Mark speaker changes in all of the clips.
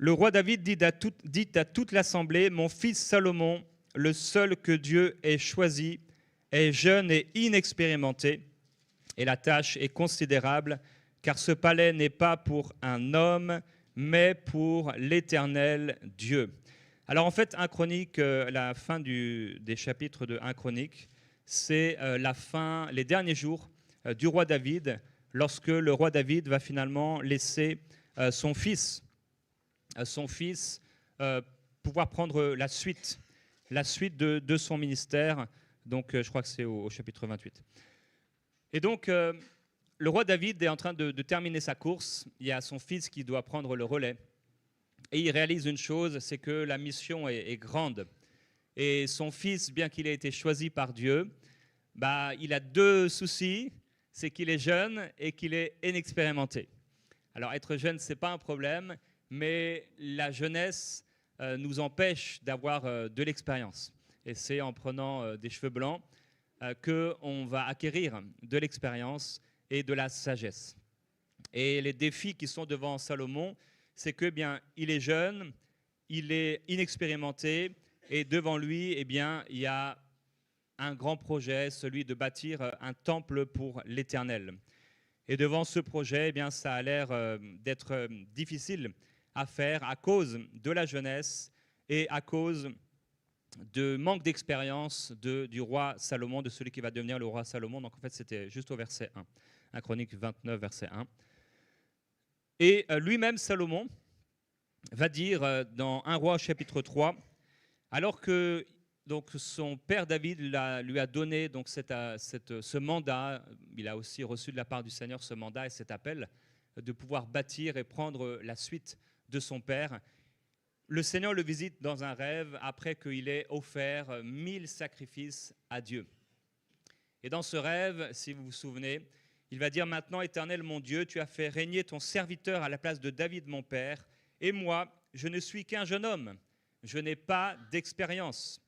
Speaker 1: Le roi David dit à toute l'assemblée, « Mon fils Salomon, le seul que Dieu ait choisi, est jeune et inexpérimenté, et la tâche est considérable, car ce palais n'est pas pour un homme, mais pour l'Éternel Dieu. » Alors en fait, 1 Chronique, la fin des chapitres de 1 Chronique, c'est la fin, les derniers jours du roi David, lorsque le roi David va finalement laisser son fils pouvoir prendre la suite de son ministère. Donc je crois que c'est au chapitre 28. Et donc le roi David est en train de terminer sa course. Il y a son fils qui doit prendre le relais. Et il réalise une chose, c'est que la mission est grande. Et son fils, bien qu'il ait été choisi par Dieu, il a deux soucis, c'est qu'il est jeune et qu'il est inexpérimenté. Alors être jeune, ce n'est pas un problème, mais la jeunesse nous empêche d'avoir de l'expérience. Et c'est en prenant des cheveux blancs qu'on va acquérir de l'expérience et de la sagesse. Et les défis qui sont devant Salomon, c'est que il est jeune, il est inexpérimenté, et devant lui, il y a un grand projet, celui de bâtir un temple pour l'Éternel. Et devant ce projet, ça a l'air d'être difficile à faire à cause de la jeunesse et à cause de manque d'expérience du roi Salomon, de celui qui va devenir le roi Salomon. Donc en fait, c'était juste au verset 1, 1 Chronique 29, verset 1. Et lui-même, Salomon, va dire dans 1 Roi chapitre 3, alors que donc, son père David lui a donné donc, ce mandat, il a aussi reçu de la part du Seigneur ce mandat et cet appel de pouvoir bâtir et prendre la suite de son père. Le Seigneur le visite dans un rêve après qu'il ait offert 1000 sacrifices à Dieu. Et dans ce rêve, si vous vous souvenez, il va dire « Maintenant, Éternel mon Dieu, tu as fait régner ton serviteur à la place de David mon père, et moi, je ne suis qu'un jeune homme, je n'ai pas d'expérience.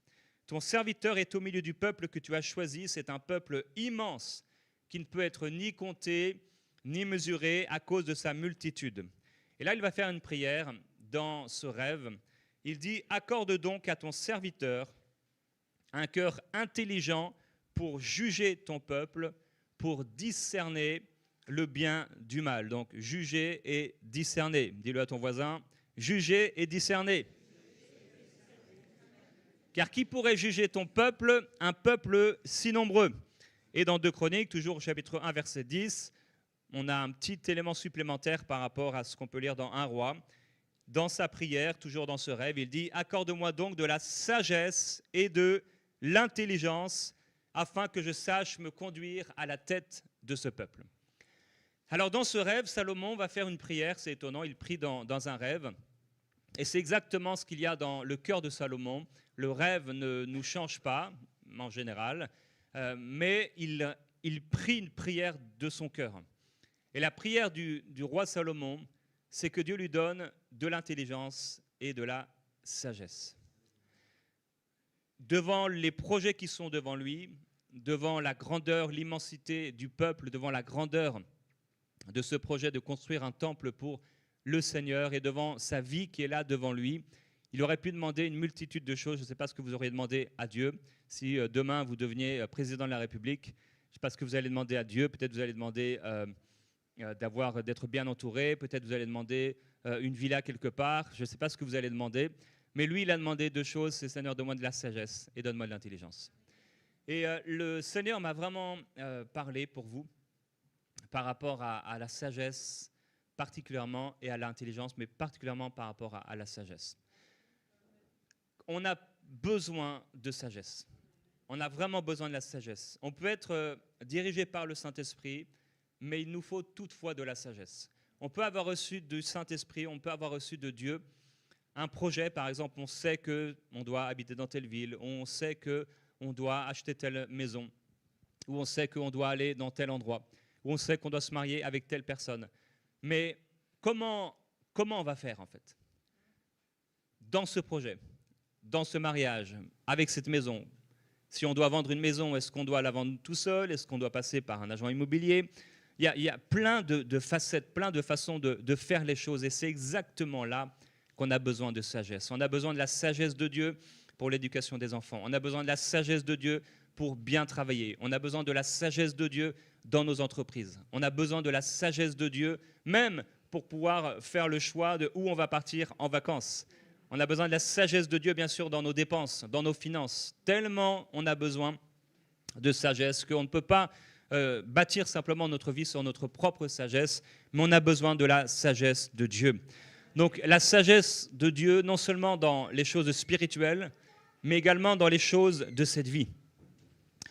Speaker 1: Ton serviteur est au milieu du peuple que tu as choisi, c'est un peuple immense qui ne peut être ni compté, ni mesuré à cause de sa multitude. » Et là, il va faire une prière dans ce rêve. Il dit « Accorde donc à ton serviteur un cœur intelligent pour juger ton peuple, pour discerner le bien du mal. » Donc, juger et discerner. Dis-le à ton voisin, juger et discerner. Car qui pourrait juger ton peuple, un peuple si nombreux? Et dans 2 Chroniques, toujours au chapitre 1, verset 10, on a un petit élément supplémentaire par rapport à ce qu'on peut lire dans 1 Roi. Dans sa prière, toujours dans ce rêve, il dit « Accorde-moi donc de la sagesse et de l'intelligence, afin que je sache me conduire à la tête de ce peuple. » Alors dans ce rêve, Salomon va faire une prière, c'est étonnant, il prie dans un rêve. Et c'est exactement ce qu'il y a dans le cœur de Salomon. Le rêve ne nous change pas, en général, mais il prie une prière de son cœur. Et la prière du roi Salomon, c'est que Dieu lui donne de l'intelligence et de la sagesse. Devant les projets qui sont devant lui, devant la grandeur, l'immensité du peuple, devant la grandeur de ce projet de construire un temple pour le Seigneur et devant sa vie qui est là devant lui, il aurait pu demander une multitude de choses. Je ne sais pas ce que vous auriez demandé à Dieu. Si demain vous deveniez président de la République, je ne sais pas ce que vous allez demander à Dieu. Peut-être vous allez demander d'être bien entouré. Peut-être vous allez demander une villa quelque part. Je ne sais pas ce que vous allez demander. Mais lui, il a demandé deux choses. C'est Seigneur, donne-moi de la sagesse et donne-moi de l'intelligence. Et le Seigneur m'a vraiment parlé pour vous par rapport à la sagesse particulièrement et à l'intelligence, mais particulièrement par rapport à la sagesse. On a besoin de sagesse. On a vraiment besoin de la sagesse. On peut être dirigé par le Saint-Esprit, mais il nous faut toutefois de la sagesse. On peut avoir reçu du Saint-Esprit, on peut avoir reçu de Dieu un projet, par exemple, on sait qu'on doit habiter dans telle ville, on sait qu'on doit acheter telle maison, ou on sait qu'on doit aller dans tel endroit, ou on sait qu'on doit se marier avec telle personne. Mais comment on va faire, en fait, dans ce projet, dans ce mariage, avec cette maison? Si on doit vendre une maison, est-ce qu'on doit la vendre tout seul? Est-ce qu'on doit passer par un agent immobilier? Il y a plein de facettes, plein de façons de faire les choses. Et c'est exactement là qu'on a besoin de sagesse. On a besoin de la sagesse de Dieu pour l'éducation des enfants. On a besoin de la sagesse de Dieu pour bien travailler. On a besoin de la sagesse de Dieu dans nos entreprises. On a besoin de la sagesse de Dieu même pour pouvoir faire le choix de où on va partir en vacances. On a besoin de la sagesse de Dieu, bien sûr, dans nos dépenses, dans nos finances. Tellement on a besoin de sagesse qu'on ne peut pas bâtir simplement notre vie sur notre propre sagesse, mais on a besoin de la sagesse de Dieu. Donc la sagesse de Dieu, non seulement dans les choses spirituelles, mais également dans les choses de cette vie.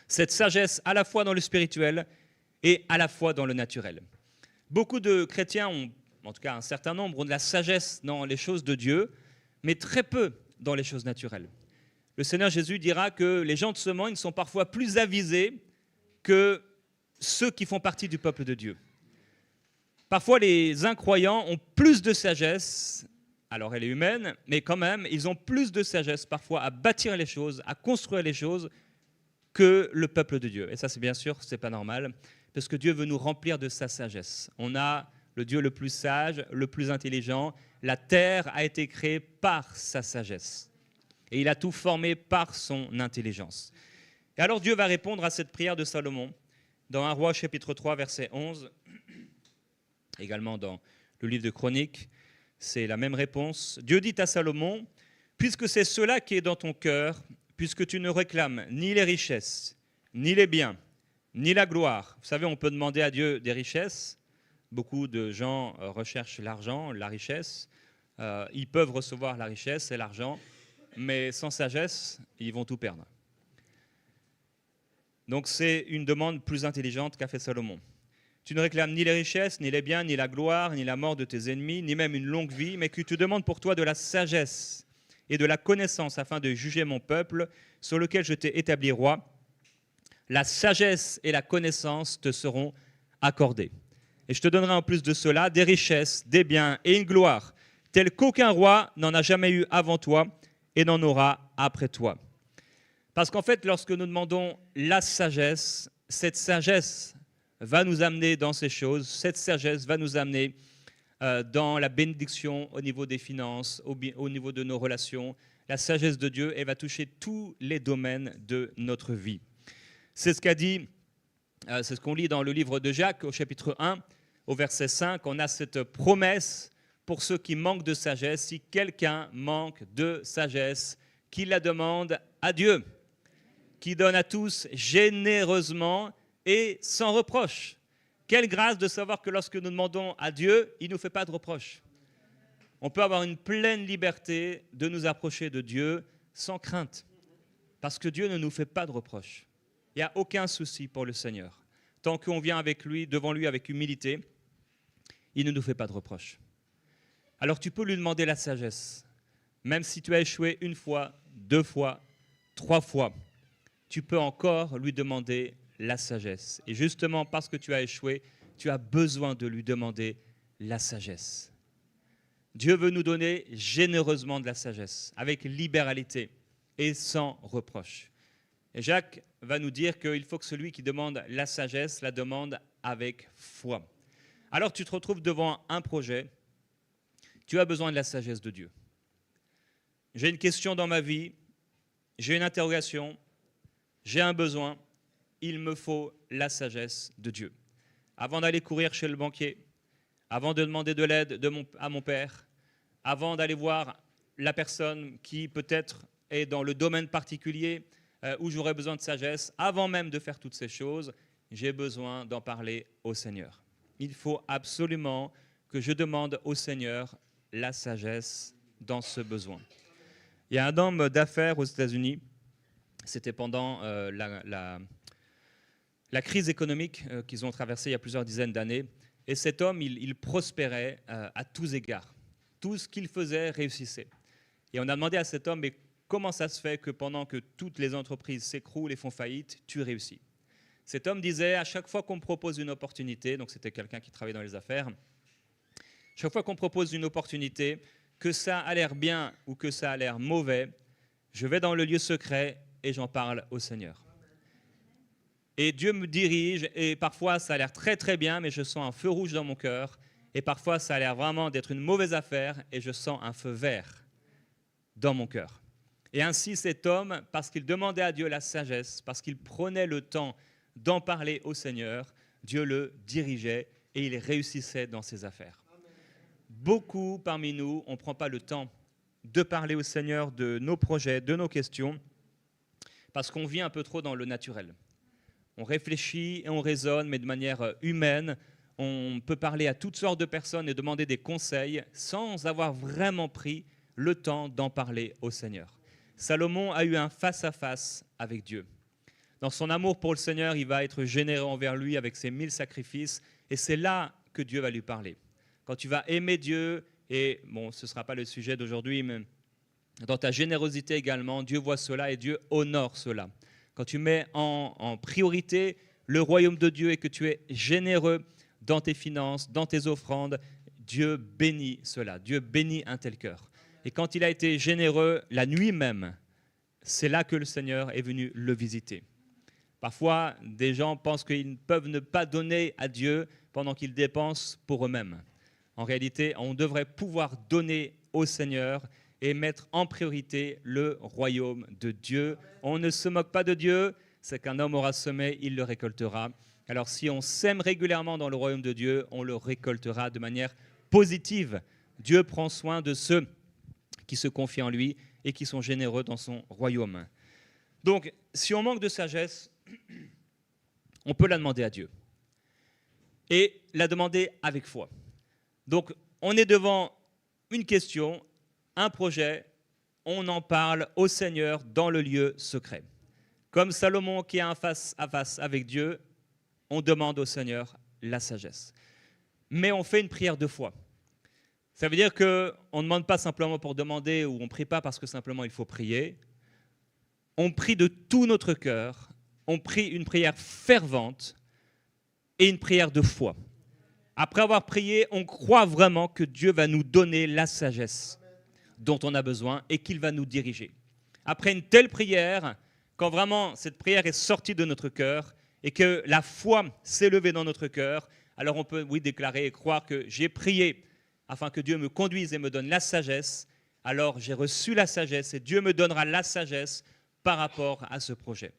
Speaker 1: Cette sagesse à la fois dans le spirituel et à la fois dans le naturel. Beaucoup de chrétiens ont, en tout cas un certain nombre, ont de la sagesse dans les choses de Dieu, mais très peu dans les choses naturelles. Le Seigneur Jésus dira que les gens de ce monde, ils sont parfois plus avisés que ceux qui font partie du peuple de Dieu. Parfois, les incroyants ont plus de sagesse, alors elle est humaine, mais quand même, ils ont plus de sagesse parfois à bâtir les choses, à construire les choses, que le peuple de Dieu. Et ça, c'est bien sûr, ce n'est pas normal, parce que Dieu veut nous remplir de sa sagesse. On a le Dieu le plus sage, le plus intelligent. La terre a été créée par sa sagesse. Et il a tout formé par son intelligence. Et alors Dieu va répondre à cette prière de Salomon dans 1 Roi chapitre 3, verset 11, également dans le livre de Chroniques, c'est la même réponse. Dieu dit à Salomon, « Puisque c'est cela qui est dans ton cœur, puisque tu ne réclames ni les richesses, ni les biens, ni la gloire. » Vous savez, on peut demander à Dieu des richesses. Beaucoup de gens recherchent l'argent, la richesse. Ils peuvent recevoir la richesse et l'argent, mais sans sagesse, ils vont tout perdre. Donc c'est une demande plus intelligente qu'a fait Salomon. Tu ne réclames ni les richesses, ni les biens, ni la gloire, ni la mort de tes ennemis, ni même une longue vie, mais que tu demandes pour toi de la sagesse et de la connaissance afin de juger mon peuple sur lequel je t'ai établi roi. La sagesse et la connaissance te seront accordées. Et je te donnerai en plus de cela des richesses, des biens et une gloire, telle qu'aucun roi n'en a jamais eu avant toi et n'en aura après toi. Parce qu'en fait, lorsque nous demandons la sagesse, cette sagesse va nous amener dans ces choses, cette sagesse va nous amener dans la bénédiction au niveau des finances, au niveau de nos relations. La sagesse de Dieu, elle va toucher tous les domaines de notre vie. C'est ce qu'a dit, c'est ce qu'on lit dans le livre de Jacques, au chapitre 1, au verset 5. On a cette promesse pour ceux qui manquent de sagesse. Si quelqu'un manque de sagesse, qu'il la demande à Dieu, qui donne à tous généreusement et sans reproche. Quelle grâce de savoir que lorsque nous demandons à Dieu, il ne nous fait pas de reproche. On peut avoir une pleine liberté de nous approcher de Dieu sans crainte, parce que Dieu ne nous fait pas de reproche. Il n'y a aucun souci pour le Seigneur. Tant qu'on vient avec lui, devant lui avec humilité, il ne nous fait pas de reproche. Alors tu peux lui demander la sagesse. Même si tu as échoué une fois, 2 fois, 3 fois, tu peux encore lui demander la sagesse. Et justement, parce que tu as échoué, tu as besoin de lui demander la sagesse. Dieu veut nous donner généreusement de la sagesse, avec libéralité et sans reproche. Et Jacques va nous dire qu'il faut que celui qui demande la sagesse la demande avec foi. Alors tu te retrouves devant un projet, tu as besoin de la sagesse de Dieu. J'ai une question dans ma vie, j'ai une interrogation, j'ai un besoin, il me faut la sagesse de Dieu. Avant d'aller courir chez le banquier, avant de demander de l'aide à mon père, avant d'aller voir la personne qui peut-être est dans le domaine particulier où j'aurais besoin de sagesse, avant même de faire toutes ces choses, j'ai besoin d'en parler au Seigneur. Il faut absolument que je demande au Seigneur la sagesse dans ce besoin. Il y a un homme d'affaires aux États-Unis, c'était pendant la crise économique qu'ils ont traversée il y a plusieurs dizaines d'années, et cet homme, il prospérait à tous égards. Tout ce qu'il faisait réussissait. Et on a demandé à cet homme, mais comment ça se fait que pendant que toutes les entreprises s'écroulent et font faillite, tu réussis? Cet homme disait, à chaque fois qu'on me propose une opportunité, donc c'était quelqu'un qui travaillait dans les affaires, chaque fois qu'on me propose une opportunité, que ça a l'air bien ou que ça a l'air mauvais, je vais dans le lieu secret et j'en parle au Seigneur. Et Dieu me dirige, et parfois ça a l'air très très bien, mais je sens un feu rouge dans mon cœur, et parfois ça a l'air vraiment d'être une mauvaise affaire et je sens un feu vert dans mon cœur. Et ainsi cet homme, parce qu'il demandait à Dieu la sagesse, parce qu'il prenait le temps d'en parler au Seigneur, Dieu le dirigeait et il réussissait dans ses affaires. Beaucoup parmi nous, on ne prend pas le temps de parler au Seigneur de nos projets, de nos questions, parce qu'on vit un peu trop dans le naturel. On réfléchit et on raisonne, mais de manière humaine. On peut parler à toutes sortes de personnes et demander des conseils sans avoir vraiment pris le temps d'en parler au Seigneur. Salomon a eu un face-à-face avec Dieu. Dans son amour pour le Seigneur, il va être généreux envers lui avec ses 1000 sacrifices, et c'est là que Dieu va lui parler. Quand tu vas aimer Dieu, et bon, ce ne sera pas le sujet d'aujourd'hui, mais dans ta générosité également, Dieu voit cela et Dieu honore cela. Quand tu mets en priorité le royaume de Dieu et que tu es généreux dans tes finances, dans tes offrandes, Dieu bénit cela. Dieu bénit un tel cœur. Et quand il a été généreux la nuit même, c'est là que le Seigneur est venu le visiter. Parfois, des gens pensent qu'ils peuvent ne pas donner à Dieu pendant qu'ils dépensent pour eux-mêmes. En réalité, on devrait pouvoir donner au Seigneur et mettre en priorité le royaume de Dieu. On ne se moque pas de Dieu, c'est qu'un homme aura semé, il le récoltera. Alors si on sème régulièrement dans le royaume de Dieu, on le récoltera de manière positive. Dieu prend soin de ceux qui se confient en lui et qui sont généreux dans son royaume. Donc, si on manque de sagesse, on peut la demander à Dieu. Et la demander avec foi. Donc, on est devant une question, un projet, on en parle au Seigneur dans le lieu secret. Comme Salomon qui a un face-à-face avec Dieu, on demande au Seigneur la sagesse. Mais on fait une prière de foi. Ça veut dire qu'on ne demande pas simplement pour demander ou on ne prie pas parce que simplement il faut prier. On prie de tout notre cœur, on prie une prière fervente et une prière de foi. Après avoir prié, on croit vraiment que Dieu va nous donner la sagesse dont on a besoin et qu'il va nous diriger. Après une telle prière, quand vraiment cette prière est sortie de notre cœur et que la foi s'est levée dans notre cœur, alors on peut, oui, déclarer et croire que j'ai prié afin que Dieu me conduise et me donne la sagesse, alors j'ai reçu la sagesse et Dieu me donnera la sagesse par rapport à ce projet.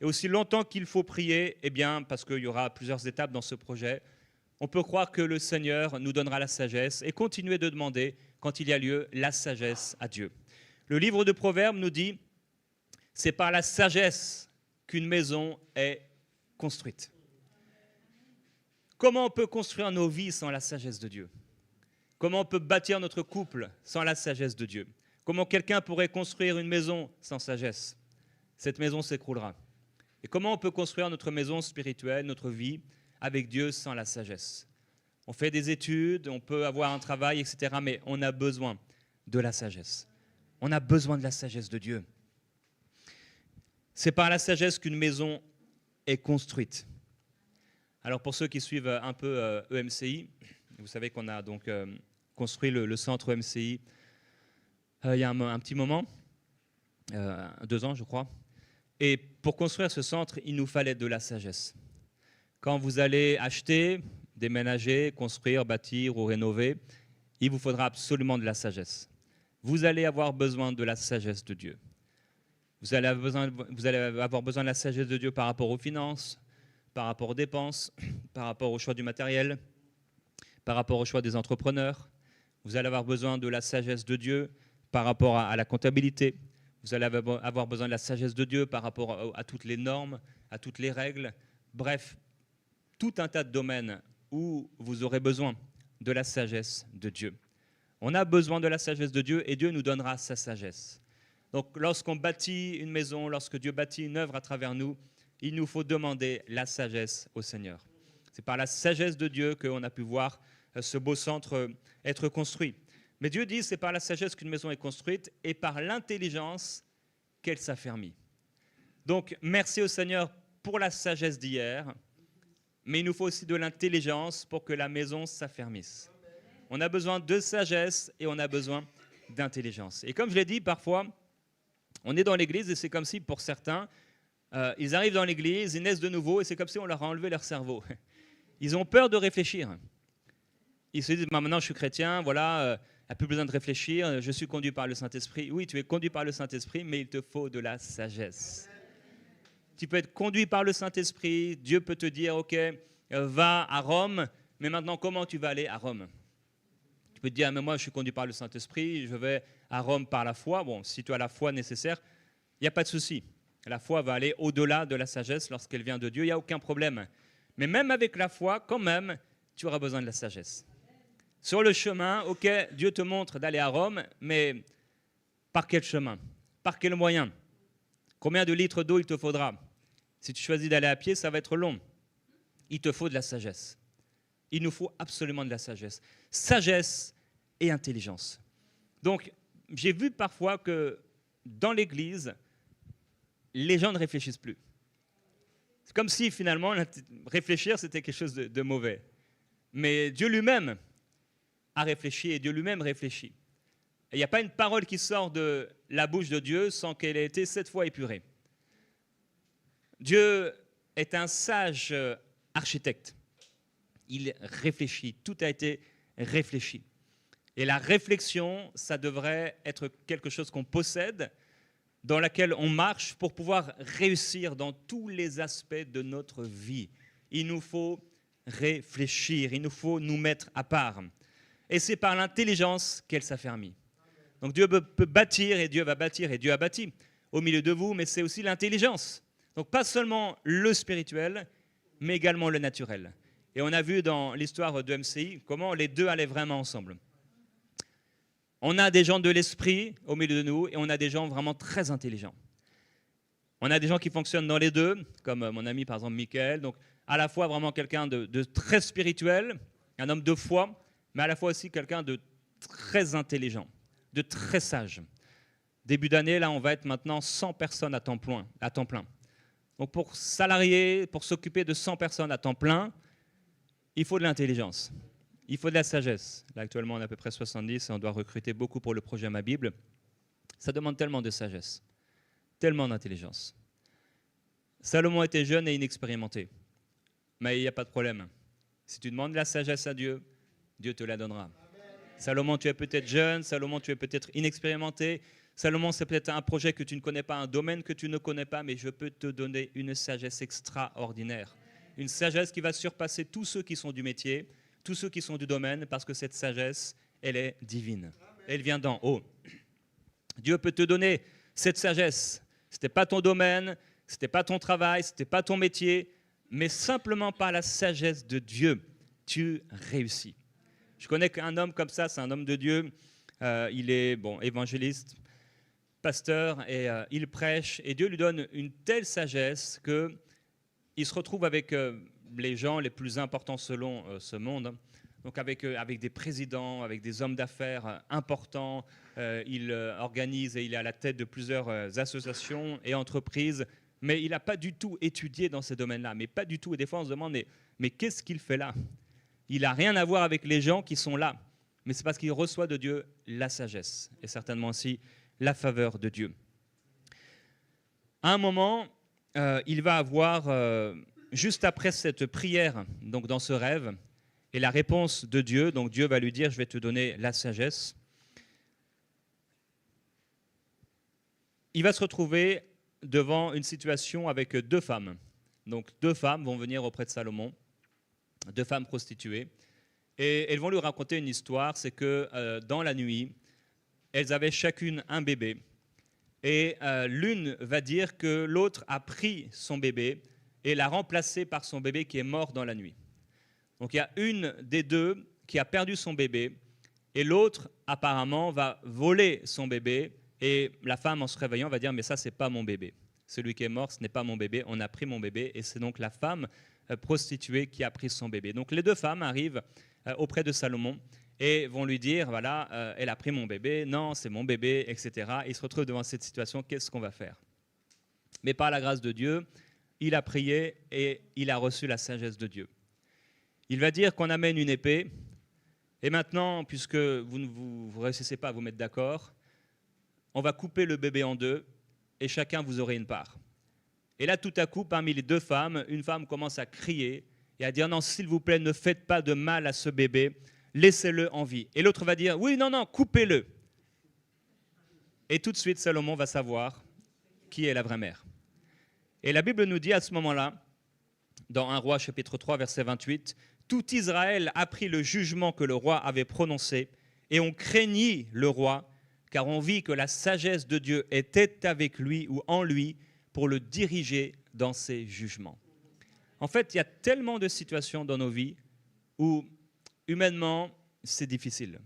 Speaker 1: Et aussi longtemps qu'il faut prier, eh bien, parce qu'il y aura plusieurs étapes dans ce projet, on peut croire que le Seigneur nous donnera la sagesse et continuer de demander, quand il y a lieu, la sagesse à Dieu. Le livre de Proverbes nous dit, c'est par la sagesse qu'une maison est construite. Comment on peut construire nos vies sans la sagesse de Dieu ? Comment on peut bâtir notre couple sans la sagesse de Dieu ? Comment quelqu'un pourrait construire une maison sans sagesse ? Cette maison s'écroulera. Et comment on peut construire notre maison spirituelle, notre vie, avec Dieu sans la sagesse ? On fait des études, on peut avoir un travail, etc. Mais on a besoin de la sagesse. On a besoin de la sagesse de Dieu. C'est par la sagesse qu'une maison est construite. Alors pour ceux qui suivent un peu EMCI, vous savez qu'on a donc construit le centre EMCI il y a un petit moment, 2 ans je crois. Et pour construire ce centre, il nous fallait de la sagesse. Quand vous allez acheter, déménager, construire, bâtir ou rénover, il vous faudra absolument de la sagesse. Vous allez avoir besoin de la sagesse de Dieu. Vous allez avoir besoin de la sagesse de Dieu par rapport aux finances, par rapport aux dépenses, par rapport au choix du matériel, par rapport au choix des entrepreneurs. Vous allez avoir besoin de la sagesse de Dieu par rapport à la comptabilité. Vous allez avoir besoin de la sagesse de Dieu par rapport à toutes les normes, à toutes les règles. Bref, tout un tas de domaines où vous aurez besoin de la sagesse de Dieu. On a besoin de la sagesse de Dieu et Dieu nous donnera sa sagesse. Donc lorsqu'on bâtit une maison, lorsque Dieu bâtit une œuvre à travers nous, il nous faut demander la sagesse au Seigneur. C'est par la sagesse de Dieu qu'on a pu voir ce beau centre être construit. Mais Dieu dit, c'est par la sagesse qu'une maison est construite et par l'intelligence qu'elle s'affermit. Donc, merci au Seigneur pour la sagesse d'hier, mais il nous faut aussi de l'intelligence pour que la maison s'affermisse. On a besoin de sagesse et on a besoin d'intelligence. Et comme je l'ai dit, parfois, on est dans l'église et c'est comme si, pour certains, ils arrivent dans l'église, ils naissent de nouveau et c'est comme si on leur a enlevé leur cerveau. Ils ont peur de réfléchir. Ils se disent, bah, maintenant je suis chrétien, voilà, il n'y a plus besoin de réfléchir, je suis conduit par le Saint-Esprit. Oui, tu es conduit par le Saint-Esprit, mais il te faut de la sagesse. Tu peux être conduit par le Saint-Esprit, Dieu peut te dire, ok, va à Rome, mais maintenant comment tu vas aller à Rome? Tu peux te dire, mais moi je suis conduit par le Saint-Esprit, je vais à Rome par la foi. Bon, si tu as la foi nécessaire, il n'y a pas de souci. La foi va aller au-delà de la sagesse lorsqu'elle vient de Dieu, il n'y a aucun problème. Mais même avec la foi, quand même, tu auras besoin de la sagesse. Sur le chemin, ok, Dieu te montre d'aller à Rome, mais par quel chemin? Par quel moyen? Combien de litres d'eau il te faudra? Si tu choisis d'aller à pied, ça va être long. Il te faut de la sagesse. Il nous faut absolument de la sagesse. Sagesse et intelligence. Donc, j'ai vu parfois que dans l'Église, les gens ne réfléchissent plus. C'est comme si finalement, réfléchir, c'était quelque chose de mauvais. Mais Dieu lui-même a réfléchi et Dieu lui-même réfléchit. Il n'y a pas une parole qui sort de la bouche de Dieu sans qu'elle ait été 7 fois épurée. Dieu est un sage architecte. Il réfléchit, tout a été réfléchi. Et la réflexion, ça devrait être quelque chose qu'on possède, dans laquelle on marche pour pouvoir réussir dans tous les aspects de notre vie. Il nous faut réfléchir, il nous faut nous mettre à part. Et c'est par l'intelligence qu'elle s'affermit. Donc Dieu peut bâtir, et Dieu va bâtir, et Dieu a bâti au milieu de vous, mais c'est aussi l'intelligence. Donc pas seulement le spirituel, mais également le naturel. Et on a vu dans l'histoire de MCI comment les deux allaient vraiment ensemble. On a des gens de l'esprit au milieu de nous, et on a des gens vraiment très intelligents. On a des gens qui fonctionnent dans les deux, comme mon ami par exemple Michael, donc à la fois vraiment quelqu'un de très spirituel, un homme de foi, mais à la fois aussi quelqu'un de très intelligent, de très sage. Début d'année, là, on va être maintenant 100 personnes à temps plein. Donc pour salarier, pour s'occuper de 100 personnes à temps plein, il faut de l'intelligence, il faut de la sagesse. Là, actuellement, on est à peu près 70 et on doit recruter beaucoup pour le projet Ma Bible. Ça demande tellement de sagesse, tellement d'intelligence. Salomon était jeune et inexpérimenté, mais il n'y a pas de problème. Si tu demandes de la sagesse à Dieu, Dieu te la donnera. Amen. Salomon, tu es peut-être jeune, Salomon, tu es peut-être inexpérimenté, Salomon, c'est peut-être un projet que tu ne connais pas, un domaine que tu ne connais pas, mais je peux te donner une sagesse extraordinaire. Une sagesse qui va surpasser tous ceux qui sont du métier, tous ceux qui sont du domaine, parce que cette sagesse, elle est divine. Elle vient d'en haut. Dieu peut te donner cette sagesse. Ce n'était pas ton domaine, ce n'était pas ton travail, ce n'était pas ton métier, mais simplement par la sagesse de Dieu, tu réussis. Je connais qu'un homme comme ça, c'est un homme de Dieu. Il est évangéliste, pasteur, et il prêche. Et Dieu lui donne une telle sagesse qu'il se retrouve avec les gens les plus importants selon ce monde. Donc avec des présidents, avec des hommes d'affaires importants. Il organise et il est à la tête de plusieurs associations et entreprises. Mais il n'a pas du tout étudié dans ces domaines-là. Mais pas du tout. Et des fois, on se demande, mais qu'est-ce qu'il fait là? Il n'a rien à voir avec les gens qui sont là. Mais c'est parce qu'il reçoit de Dieu la sagesse et certainement aussi la faveur de Dieu. À un moment, il va avoir, juste après cette prière, donc dans ce rêve, et la réponse de Dieu, donc Dieu va lui dire, je vais te donner la sagesse. Il va se retrouver devant une situation avec 2 femmes. Donc 2 femmes vont venir auprès de Salomon, 2 femmes prostituées, et elles vont lui raconter une histoire, c'est que dans la nuit, elles avaient chacune un bébé, et l'une va dire que l'autre a pris son bébé et l'a remplacé par son bébé qui est mort dans la nuit. Donc il y a une des 2 qui a perdu son bébé, et l'autre apparemment va voler son bébé, et la femme en se réveillant va dire mais ça c'est pas mon bébé. Celui qui est mort, ce n'est pas mon bébé, on a pris mon bébé, et c'est donc la femme prostituée qui a pris son bébé. Donc les 2 femmes arrivent auprès de Salomon et vont lui dire, voilà, elle a pris mon bébé, non, c'est mon bébé, etc. Il se retrouve devant cette situation, qu'est-ce qu'on va faire? Mais par la grâce de Dieu, il a prié et il a reçu la sagesse de Dieu. Il va dire qu'on amène une épée, et maintenant, puisque vous ne réussissez pas à vous mettre d'accord, on va couper le bébé en 2, et chacun vous aurez une part. Et là, tout à coup, parmi les 2 femmes, une femme commence à crier et à dire « Non, s'il vous plaît, ne faites pas de mal à ce bébé. laissez-le en vie. Et l'autre va dire, oui, non, non, coupez-le. Et tout de suite, Salomon va savoir qui est la vraie mère. Et la Bible nous dit à ce moment-là, dans 1 Roi chapitre 3, verset 28, « Tout Israël apprit le jugement que le roi avait prononcé, et on craignit le roi, car on vit que la sagesse de Dieu était avec lui ou en lui pour le diriger dans ses jugements. » En fait, il y a tellement de situations dans nos vies où, humainement, c'est difficile.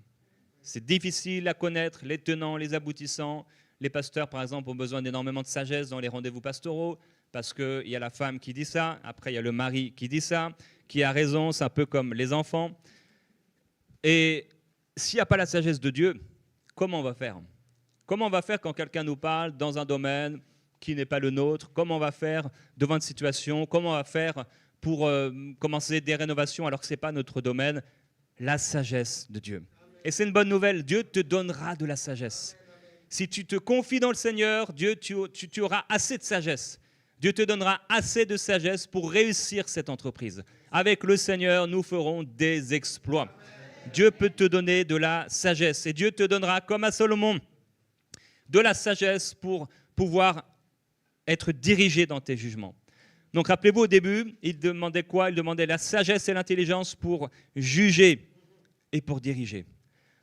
Speaker 1: C'est difficile à connaître les tenants, les aboutissants. Les pasteurs, par exemple, ont besoin d'énormément de sagesse dans les rendez-vous pastoraux, parce qu'il y a la femme qui dit ça, après il y a le mari qui dit ça, qui a raison, c'est un peu comme les enfants. Et s'il n'y a pas la sagesse de Dieu, comment on va faire? Comment on va faire quand quelqu'un nous parle dans un domaine qui n'est pas le nôtre? Comment on va faire devant une situation? Comment on va faire pour commencer des rénovations alors que ce n'est pas notre domaine? La sagesse de Dieu. Et c'est une bonne nouvelle, Dieu te donnera de la sagesse. Si tu te confies dans le Seigneur, Dieu, tu auras assez de sagesse. Dieu te donnera assez de sagesse pour réussir cette entreprise. Avec le Seigneur, nous ferons des exploits. Dieu peut te donner de la sagesse. Et Dieu te donnera, comme à Salomon, de la sagesse pour pouvoir être dirigé dans tes jugements. Donc rappelez-vous, au début, il demandait quoi? Il demandait la sagesse et l'intelligence pour juger et pour diriger.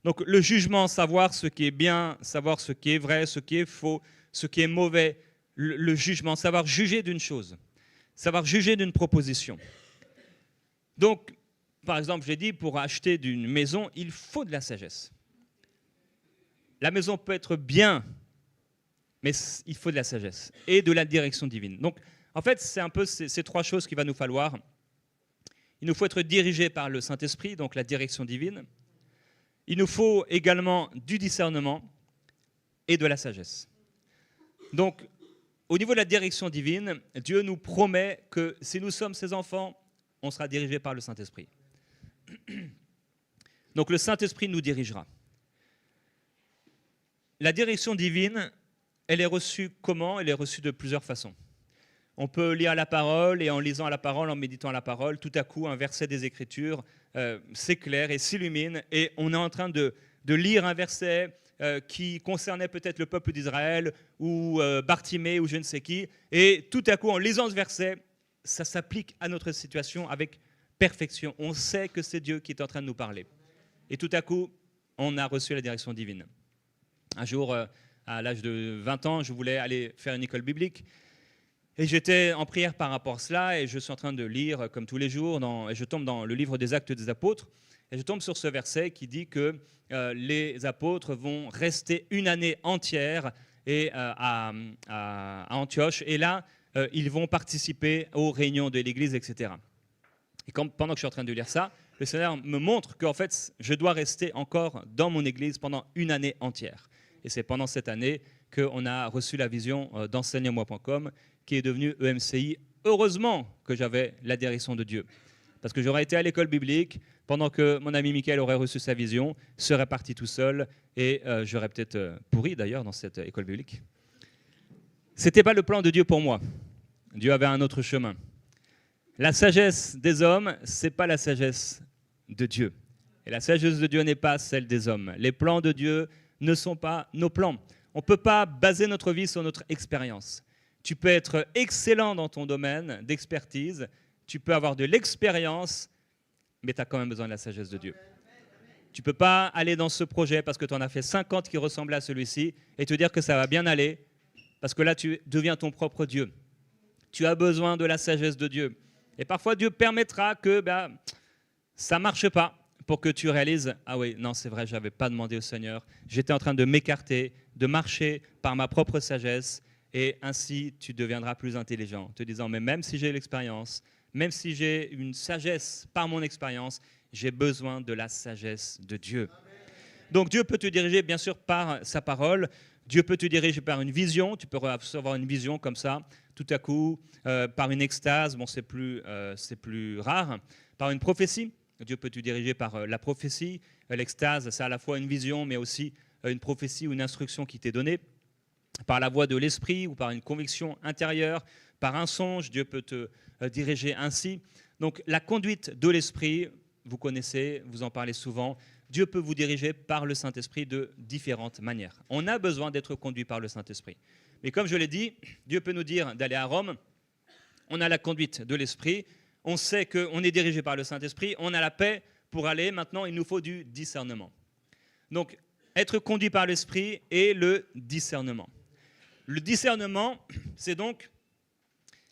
Speaker 1: Donc le jugement, savoir ce qui est bien, savoir ce qui est vrai, ce qui est faux, ce qui est mauvais. Le jugement, savoir juger d'une chose, savoir juger d'une proposition. Donc, par exemple, j'ai dit, pour acheter d'une maison, il faut de la sagesse. La maison peut être bien, mais il faut de la sagesse et de la direction divine. Donc, en fait, c'est un peu ces trois choses qu'il va nous falloir. Il nous faut être dirigé par le Saint-Esprit, donc la direction divine. Il nous faut également du discernement et de la sagesse. Donc, au niveau de la direction divine, Dieu nous promet que si nous sommes ses enfants, on sera dirigé par le Saint-Esprit. Donc le Saint-Esprit nous dirigera. La direction divine, elle est reçue comment? Elle est reçue de plusieurs façons. On peut lire la parole et en lisant la parole, en méditant la parole, tout à coup, un verset des Écritures s'éclaire et s'illumine et on est en train de lire un verset qui concernait peut-être le peuple d'Israël ou Bartimée ou je ne sais qui. Et tout à coup, en lisant ce verset, ça s'applique à notre situation avec perfection. On sait que c'est Dieu qui est en train de nous parler. Et tout à coup, on a reçu la direction divine. Un jour, à l'âge de 20 ans, je voulais aller faire une école biblique. Et j'étais en prière par rapport à cela et je suis en train de lire, comme tous les jours, et je tombe dans le livre des Actes des Apôtres. Et je tombe sur ce verset qui dit que les apôtres vont rester une année entière à Antioche. Et là, ils vont participer aux réunions de l'Église, etc. Et pendant que je suis en train de lire ça, le Seigneur me montre qu'en fait, je dois rester encore dans mon Église pendant une année entière. Et c'est pendant cette année qu'on a reçu la vision d'enseigne-moi.com qui est devenue EMCI. Heureusement que j'avais la direction de Dieu. Parce que j'aurais été à l'école biblique pendant que mon ami Michael aurait reçu sa vision, serait parti tout seul et j'aurais peut-être pourri d'ailleurs dans cette école biblique. Ce n'était pas le plan de Dieu pour moi. Dieu avait un autre chemin. La sagesse des hommes, ce n'est pas la sagesse de Dieu. Et la sagesse de Dieu n'est pas celle des hommes. Les plans de Dieu ne sont pas nos plans. On ne peut pas baser notre vie sur notre expérience. Tu peux être excellent dans ton domaine d'expertise, tu peux avoir de l'expérience, mais tu as quand même besoin de la sagesse de Dieu. Tu ne peux pas aller dans ce projet parce que tu en as fait 50 qui ressemblaient à celui-ci et te dire que ça va bien aller, parce que là, tu deviens ton propre Dieu. Tu as besoin de la sagesse de Dieu. Et parfois, Dieu permettra que ça ne marche pas pour que tu réalises « Ah oui, non, c'est vrai, je n'avais pas demandé au Seigneur. J'étais en train de m'écarter, de marcher par ma propre sagesse. » Et ainsi, tu deviendras plus intelligent, te disant « Mais même si j'ai l'expérience, même si j'ai une sagesse par mon expérience, j'ai besoin de la sagesse de Dieu. » Donc Dieu peut te diriger, bien sûr, par sa parole. Dieu peut te diriger par une vision. Tu peux recevoir une vision comme ça, tout à coup, par une extase. Bon, c'est plus rare. Par une prophétie. Dieu peut te diriger par la prophétie. L'extase, c'est à la fois une vision, mais aussi une prophétie ou une instruction qui t'est donnée. Par la voix de l'esprit ou par une conviction intérieure, par un songe, Dieu peut te diriger ainsi. Donc la conduite de l'esprit vous connaissez, vous en parlez souvent. Dieu peut vous diriger par le Saint-Esprit de différentes manières. On a besoin d'être conduit par le Saint-Esprit. Mais comme je l'ai dit, Dieu peut nous dire d'aller à Rome. On a la conduite de l'Esprit. On sait qu'on est dirigé par le Saint-Esprit. On a la paix pour aller. Maintenant, il nous faut du discernement. Donc, être conduit par l'Esprit et le discernement. Le discernement, c'est donc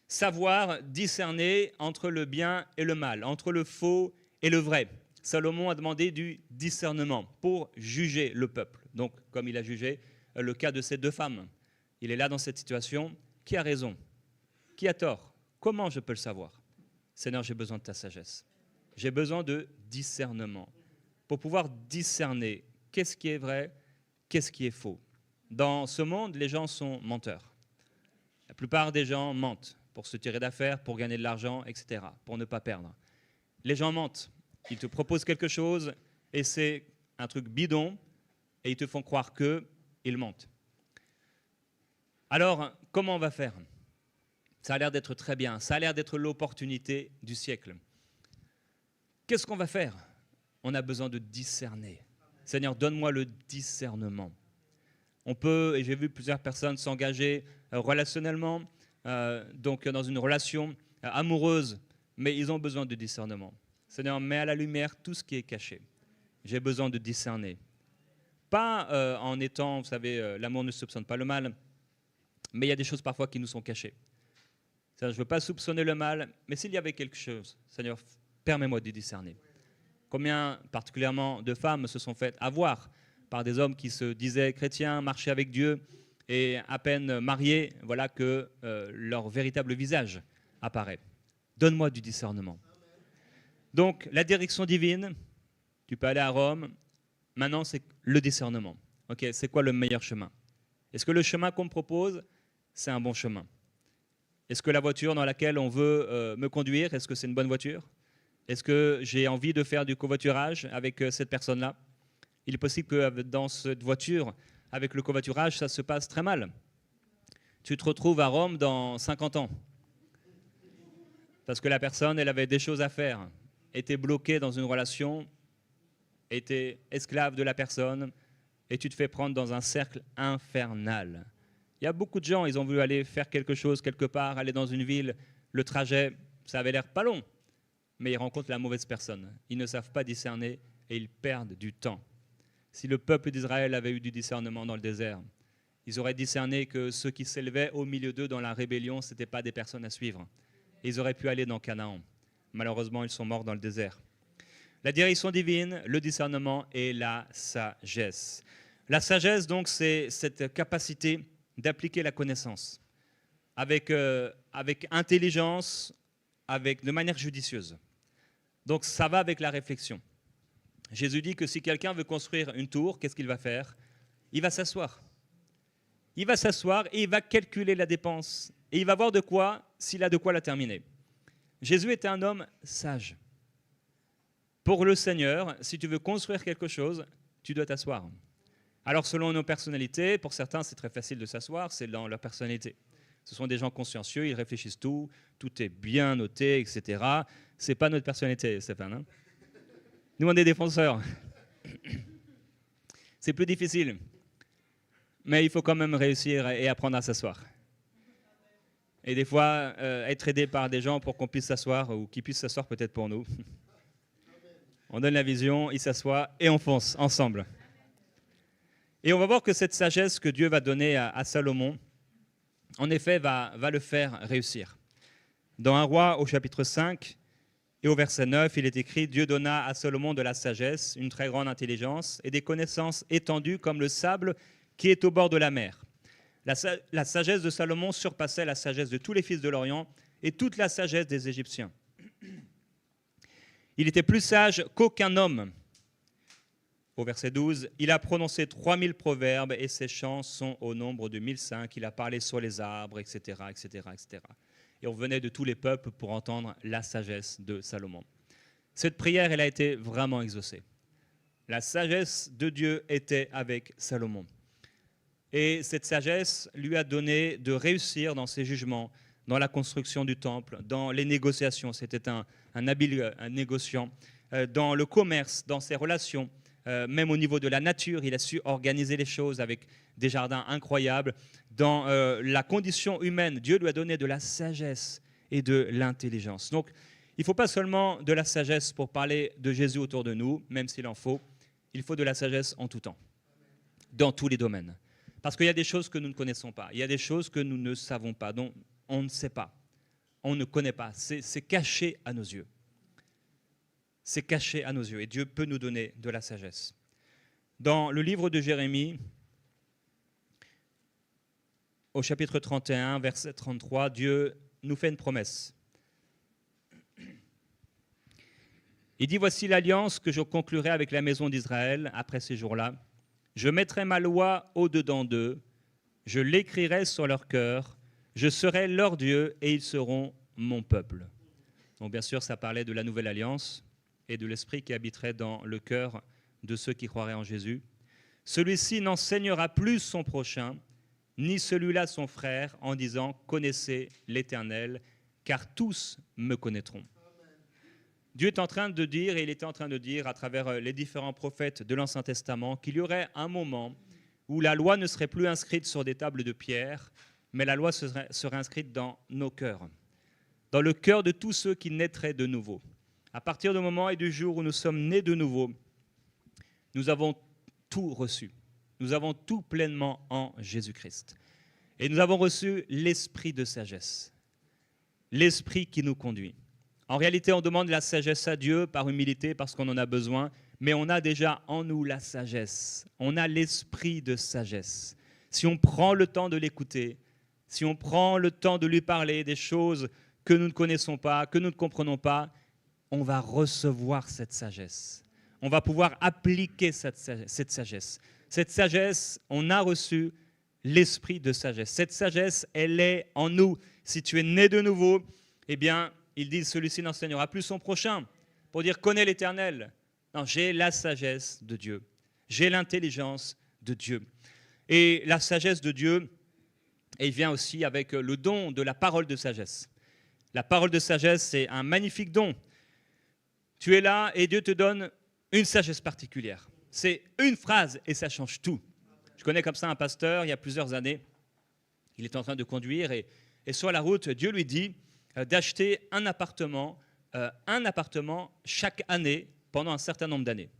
Speaker 1: savoir discerner entre le bien et le mal, entre le faux et le vrai. Salomon a demandé du discernement pour juger le peuple. Donc, comme il a jugé le cas de ces deux femmes, il est là dans cette situation. Qui a raison? Qui a tort? Comment je peux le savoir? Seigneur, j'ai besoin de ta sagesse. J'ai besoin de discernement pour pouvoir discerner qu'est-ce qui est vrai, qu'est-ce qui est faux. Dans ce monde, les gens sont menteurs. La plupart des gens mentent pour se tirer d'affaires, pour gagner de l'argent, etc., pour ne pas perdre. Les gens mentent. Ils te proposent quelque chose et c'est un truc bidon et ils te font croire qu'ils mentent. Alors, comment on va faire? Ça a l'air d'être très bien. Ça a l'air d'être l'opportunité du siècle. Qu'est-ce qu'on va faire? On a besoin de discerner. Seigneur, donne-moi le discernement. On peut, et j'ai vu plusieurs personnes s'engager relationnellement, donc dans une relation amoureuse, mais ils ont besoin de discernement. Seigneur, mets à la lumière tout ce qui est caché. J'ai besoin de discerner. Pas en étant, vous savez, l'amour ne soupçonne pas le mal, mais il y a des choses parfois qui nous sont cachées. Je ne veux pas soupçonner le mal, mais s'il y avait quelque chose, Seigneur, permets-moi de discerner. Combien, particulièrement, de femmes se sont faites avoir par des hommes qui se disaient chrétiens, marchaient avec Dieu, et à peine mariés, voilà que leur véritable visage apparaît. Donne-moi du discernement. Donc, la direction divine, tu peux aller à Rome, maintenant c'est le discernement. Ok, c'est quoi le meilleur chemin? Est-ce que le chemin qu'on me propose, c'est un bon chemin? Est-ce que la voiture dans laquelle on veut me conduire, est-ce que c'est une bonne voiture? Est-ce que j'ai envie de faire du covoiturage avec cette personne-là? Il est possible que dans cette voiture, avec le covoiturage, ça se passe très mal. Tu te retrouves à Rome dans 50 ans. Parce que la personne, elle avait des choses à faire, était bloquée dans une relation, était esclave de la personne, et tu te fais prendre dans un cercle infernal. Il y a beaucoup de gens, ils ont voulu aller faire quelque chose quelque part, aller dans une ville, le trajet, ça avait l'air pas long, mais ils rencontrent la mauvaise personne. Ils ne savent pas discerner et ils perdent du temps. Si le peuple d'Israël avait eu du discernement dans le désert, ils auraient discerné que ceux qui s'élevaient au milieu d'eux dans la rébellion, ce n'étaient pas des personnes à suivre. Et ils auraient pu aller dans Canaan. Malheureusement, ils sont morts dans le désert. La direction divine, le discernement et la sagesse. La sagesse, donc, c'est cette capacité d'appliquer la connaissance avec intelligence, de manière judicieuse. Donc, ça va avec la réflexion. Jésus dit que si quelqu'un veut construire une tour, qu'est-ce qu'il va faire? Il va s'asseoir. Il va s'asseoir et il va calculer la dépense. Et il va voir s'il a de quoi la terminer. Jésus était un homme sage. Pour le Seigneur, si tu veux construire quelque chose, tu dois t'asseoir. Alors, selon nos personnalités, pour certains, c'est très facile de s'asseoir, c'est dans leur personnalité. Ce sont des gens consciencieux, ils réfléchissent tout est bien noté, etc. Ce n'est pas notre personnalité, Stéphane. Hein? Nous, on est défenseurs. C'est plus difficile. Mais il faut quand même réussir et apprendre à s'asseoir. Et des fois, être aidé par des gens pour qu'on puisse s'asseoir ou qu'ils puissent s'asseoir peut-être pour nous. On donne la vision, ils s'assoient et on fonce ensemble. Et on va voir que cette sagesse que Dieu va donner à Salomon, en effet, va le faire réussir. Dans 1 Roi, au chapitre 5 et au verset 9, il est écrit « Dieu donna à Salomon de la sagesse, une très grande intelligence et des connaissances étendues comme le sable qui est au bord de la mer. » La sagesse de Salomon surpassait la sagesse de tous les fils de l'Orient et toute la sagesse des Égyptiens. Il était plus sage qu'aucun homme. Au verset 12, il a prononcé 3000 proverbes et ses chants sont au nombre de 1005. Il a parlé sur les arbres, etc., etc., etc. Et on venait de tous les peuples pour entendre la sagesse de Salomon. Cette prière, elle a été vraiment exaucée. La sagesse de Dieu était avec Salomon. Et cette sagesse lui a donné de réussir dans ses jugements, dans la construction du temple, dans les négociations. C'était un habile négociant. dans le commerce, dans ses relations, même au niveau de la nature. Il a su organiser les choses avec des jardins incroyables. Dans la condition humaine, Dieu lui a donné de la sagesse et de l'intelligence. Donc, il ne faut pas seulement de la sagesse pour parler de Jésus autour de nous, même s'il en faut. Il faut de la sagesse en tout temps, dans tous les domaines. Parce qu'il y a des choses que nous ne connaissons pas. Il y a des choses que nous ne savons pas, dont on ne sait pas. On ne connaît pas. C'est caché à nos yeux. C'est caché à nos yeux. Et Dieu peut nous donner de la sagesse. Dans le livre de Jérémie, au chapitre 31, verset 33, Dieu nous fait une promesse. Il dit, voici l'alliance que je conclurai avec la maison d'Israël après ces jours-là. Je mettrai ma loi au-dedans d'eux, je l'écrirai sur leur cœur, je serai leur Dieu et ils seront mon peuple. Donc bien sûr, ça parlait de la nouvelle alliance et de l'esprit qui habiterait dans le cœur de ceux qui croiraient en Jésus. Celui-ci n'enseignera plus son prochain, ni celui-là son frère, en disant « Connaissez l'Éternel, car tous me connaîtront ». Dieu est en train de dire, et il était en train de dire à travers les différents prophètes de l'Ancien Testament, qu'il y aurait un moment où la loi ne serait plus inscrite sur des tables de pierre, mais la loi serait inscrite dans nos cœurs, dans le cœur de tous ceux qui naîtraient de nouveau. À partir du moment et du jour où nous sommes nés de nouveau, nous avons tout reçu. Nous avons tout pleinement en Jésus-Christ. Et nous avons reçu l'esprit de sagesse, l'esprit qui nous conduit. En réalité, on demande la sagesse à Dieu par humilité parce qu'on en a besoin, mais on a déjà en nous la sagesse. On a l'esprit de sagesse. Si on prend le temps de l'écouter, si on prend le temps de lui parler des choses que nous ne connaissons pas, que nous ne comprenons pas, on va recevoir cette sagesse. On va pouvoir appliquer cette sagesse. Cette sagesse, on a reçu l'esprit de sagesse. Cette sagesse, elle est en nous. Si tu es né de nouveau, eh bien, ils disent, celui-ci n'enseignera plus son prochain, pour dire, connais l'Éternel. Non, j'ai la sagesse de Dieu. J'ai l'intelligence de Dieu. Et la sagesse de Dieu, elle vient aussi avec le don de la parole de sagesse. La parole de sagesse, c'est un magnifique don. Tu es là et Dieu te donne une sagesse particulière. C'est une phrase et ça change tout. Je connais comme ça un pasteur, il y a plusieurs années. Il est en train de conduire et sur la route, Dieu lui dit d'acheter un appartement chaque année pendant un certain nombre d'années.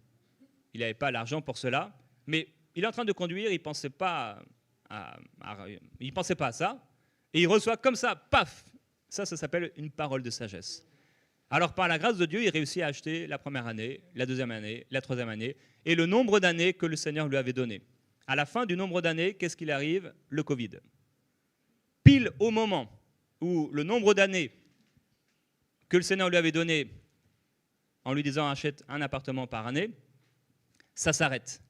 Speaker 1: Il n'avait pas l'argent pour cela, mais il est en train de conduire, il ne pensait pas à ça, et il reçoit comme ça, paf. Ça s'appelle une parole de sagesse. Alors par la grâce de Dieu, il réussit à acheter la première année, la deuxième année, la troisième année, et le nombre d'années que le Seigneur lui avait donné. À la fin du nombre d'années, qu'est-ce qu'il arrive? Le Covid. Pile au moment où le nombre d'années que le Seigneur lui avait donné en lui disant achète un appartement par année, ça s'arrête.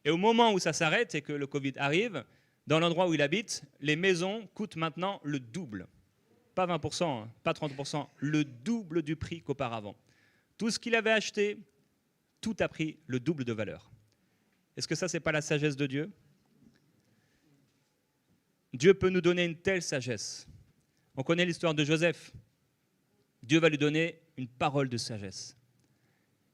Speaker 1: Et au moment où ça s'arrête et que le Covid arrive, dans l'endroit où il habite, les maisons coûtent maintenant le double. Pas 20%, pas 30%, le double du prix qu'auparavant. Tout ce qu'il avait acheté, tout a pris le double de valeur. Est-ce que ça, ce n'est pas la sagesse de Dieu? Dieu peut nous donner une telle sagesse. On connaît l'histoire de Joseph. Dieu va lui donner une parole de sagesse.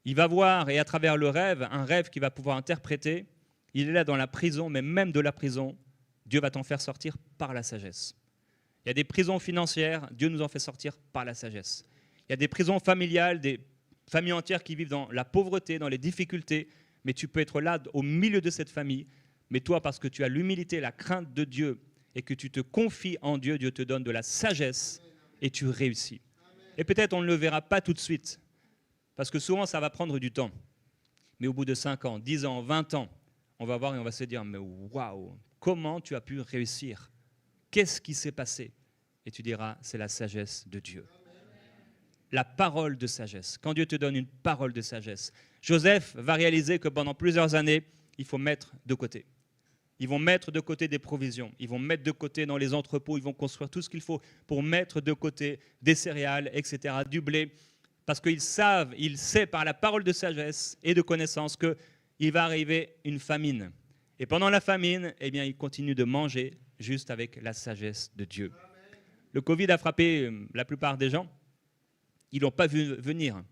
Speaker 1: Il va voir, et à travers le rêve, un rêve qu'il va pouvoir interpréter, il est là dans la prison, mais même de la prison, Dieu va t'en faire sortir par la sagesse. Il y a des prisons financières, Dieu nous en fait sortir par la sagesse. Il y a des prisons familiales, des familles entières qui vivent dans la pauvreté, dans les difficultés, mais tu peux être là au milieu de cette famille, mais toi, parce que tu as l'humilité, la crainte de Dieu, et que tu te confies en Dieu, Dieu te donne de la sagesse, et tu réussis. Et peut-être on ne le verra pas tout de suite, parce que souvent ça va prendre du temps. Mais au bout de 5 ans, 10 ans, 20 ans, on va voir et on va se dire, mais waouh, comment tu as pu réussir? Qu'est-ce qui s'est passé? Et tu diras, c'est la sagesse de Dieu. La parole de sagesse. Quand Dieu te donne une parole de sagesse, Joseph va réaliser que pendant plusieurs années, il faut mettre de côté. Ils vont mettre de côté des provisions, ils vont mettre de côté dans les entrepôts, ils vont construire tout ce qu'il faut pour mettre de côté des céréales, etc., du blé, parce qu'ils savent, ils savent par la parole de sagesse et de connaissance qu'il va arriver une famine. Et pendant la famine, eh bien, ils continuent de manger juste avec la sagesse de Dieu. Le Covid a frappé la plupart des gens. Ils ne l'ont pas vu venir.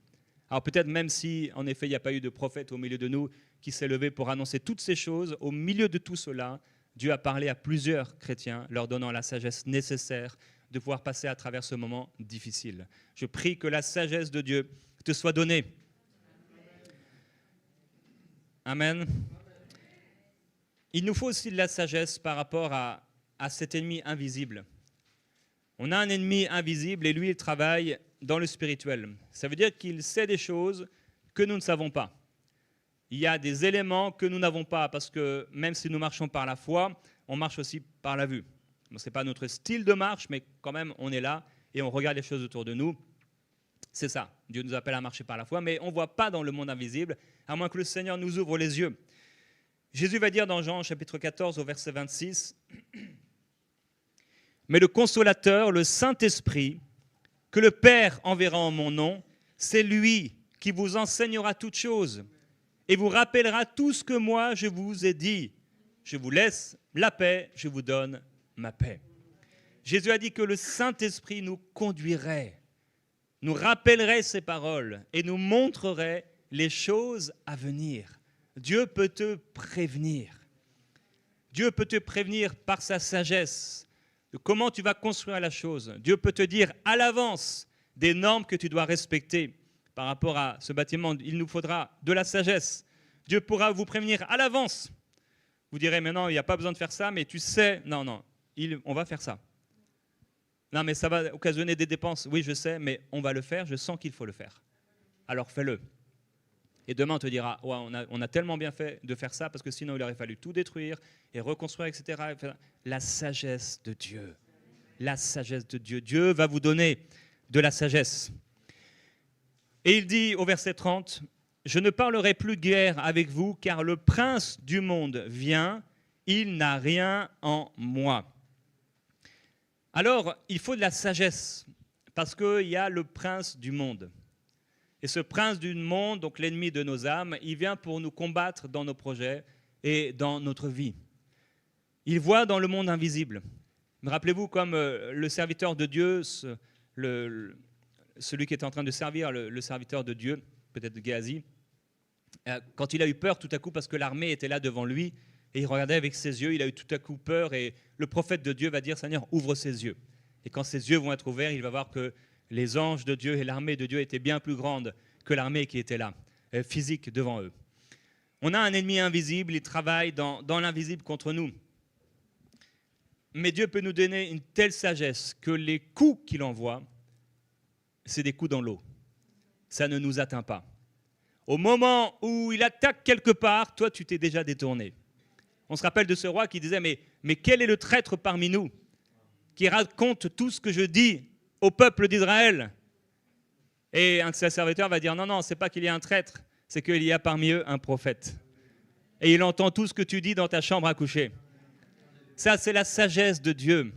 Speaker 1: Alors peut-être même si, en effet, il n'y a pas eu de prophète au milieu de nous qui s'est levé pour annoncer toutes ces choses, au milieu de tout cela, Dieu a parlé à plusieurs chrétiens, leur donnant la sagesse nécessaire de pouvoir passer à travers ce moment difficile. Je prie que la sagesse de Dieu te soit donnée. Amen. Il nous faut aussi de la sagesse par rapport à cet ennemi invisible. On a un ennemi invisible et lui, il travaille dans le spirituel. Ça veut dire qu'il sait des choses que nous ne savons pas. Il y a des éléments que nous n'avons pas parce que même si nous marchons par la foi, on marche aussi par la vue. Bon, ce n'est pas notre style de marche, mais quand même, on est là et on regarde les choses autour de nous. C'est ça, Dieu nous appelle à marcher par la foi, mais on ne voit pas dans le monde invisible, à moins que le Seigneur nous ouvre les yeux. Jésus va dire dans Jean chapitre 14 au verset 26, « Mais le Consolateur, le Saint-Esprit, que le Père enverra en mon nom, c'est lui qui vous enseignera toutes choses et vous rappellera tout ce que moi je vous ai dit. Je vous laisse la paix, je vous donne ma paix. » Jésus a dit que le Saint-Esprit nous conduirait, nous rappellerait ses paroles et nous montrerait les choses à venir. Dieu peut te prévenir. Dieu peut te prévenir par sa sagesse de comment tu vas construire la chose. Dieu peut te dire à l'avance des normes que tu dois respecter par rapport à ce bâtiment. Il nous faudra de la sagesse. Dieu pourra vous prévenir à l'avance. Vous direz, mais non, il n'y a pas besoin de faire ça, mais tu sais, non, on va faire ça. Non, mais ça va occasionner des dépenses. Oui, je sais, mais on va le faire, je sens qu'il faut le faire. Alors fais-le. Et demain, on te dira, ouais, on a tellement bien fait de faire ça, parce que sinon, il aurait fallu tout détruire et reconstruire, etc. La sagesse de Dieu. La sagesse de Dieu. Dieu va vous donner de la sagesse. Et il dit au verset 30, « Je ne parlerai plus guère avec vous, car le prince du monde vient, il n'a rien en moi. » Alors, il faut de la sagesse, parce qu'il y a le prince du monde. Et ce prince du monde, donc l'ennemi de nos âmes, il vient pour nous combattre dans nos projets et dans notre vie. Il voit dans le monde invisible. Rappelez-vous, comme le serviteur de Dieu, celui qui était en train de servir le serviteur de Dieu, peut-être Géasi, quand il a eu peur tout à coup parce que l'armée était là devant lui, et il regardait avec ses yeux, il a eu tout à coup peur, et le prophète de Dieu va dire, Seigneur, ouvre ses yeux. Et quand ses yeux vont être ouverts, il va voir que les anges de Dieu et l'armée de Dieu étaient bien plus grandes que l'armée qui était là, physique devant eux. On a un ennemi invisible, il travaille dans l'invisible contre nous. Mais Dieu peut nous donner une telle sagesse que les coups qu'il envoie, c'est des coups dans l'eau. Ça ne nous atteint pas. Au moment où il attaque quelque part, toi, tu t'es déjà détourné. On se rappelle de ce roi qui disait, mais quel est le traître parmi nous qui raconte tout ce que je dis au peuple d'Israël? Et un de ses serviteurs va dire, non, c'est pas qu'il y a un traître, c'est qu'il y a parmi eux un prophète. Et il entend tout ce que tu dis dans ta chambre à coucher. Ça, c'est la sagesse de Dieu.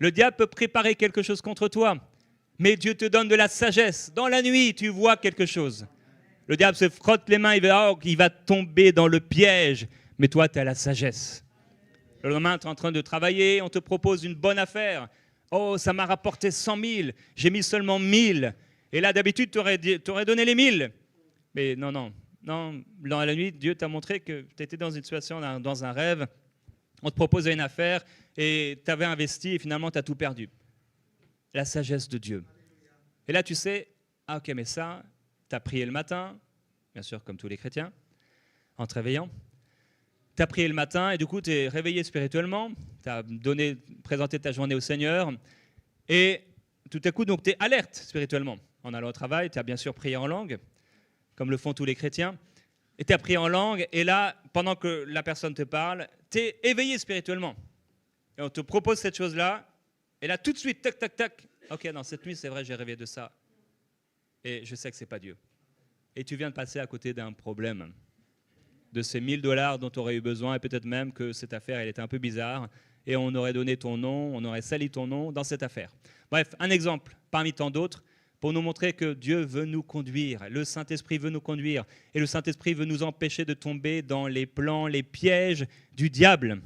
Speaker 1: Le diable peut préparer quelque chose contre toi, mais Dieu te donne de la sagesse. Dans la nuit, tu vois quelque chose. Le diable se frotte les mains, il va tomber dans le piège, mais toi, tu as la sagesse. Le lendemain, tu es en train de travailler, on te propose une bonne affaire. Oh, ça m'a rapporté 100 000, j'ai mis seulement 1000. Et là, d'habitude, tu aurais donné les 1000. Mais non, dans la nuit, Dieu t'a montré que tu étais dans une situation, dans un rêve. On te proposait une affaire et tu avais investi et finalement, tu as tout perdu. La sagesse de Dieu. Et là, tu sais, ah ok, mais ça, tu as prié le matin, bien sûr, comme tous les chrétiens, en te réveillant. Tu as prié le matin et du coup, tu es réveillé spirituellement. Tu as présenté ta journée au Seigneur. Et tout à coup, tu es alerte spirituellement. En allant au travail, tu as bien sûr prié en langue, comme le font tous les chrétiens. Et tu as prié en langue. Et là, pendant que la personne te parle, tu es éveillé spirituellement. Et on te propose cette chose-là. Et là, tout de suite, tac, tac, tac. Ok, non, cette nuit, c'est vrai, j'ai rêvé de ça. Et je sais que ce n'est pas Dieu. Et tu viens de passer à côté d'un problème. De ces 1000 $ dont tu aurais eu besoin, et peut-être même que cette affaire, elle était un peu bizarre, et on aurait donné ton nom, on aurait sali ton nom dans cette affaire. Bref, un exemple parmi tant d'autres, pour nous montrer que Dieu veut nous conduire, le Saint-Esprit veut nous conduire, et le Saint-Esprit veut nous empêcher de tomber dans les plans, les pièges du diable.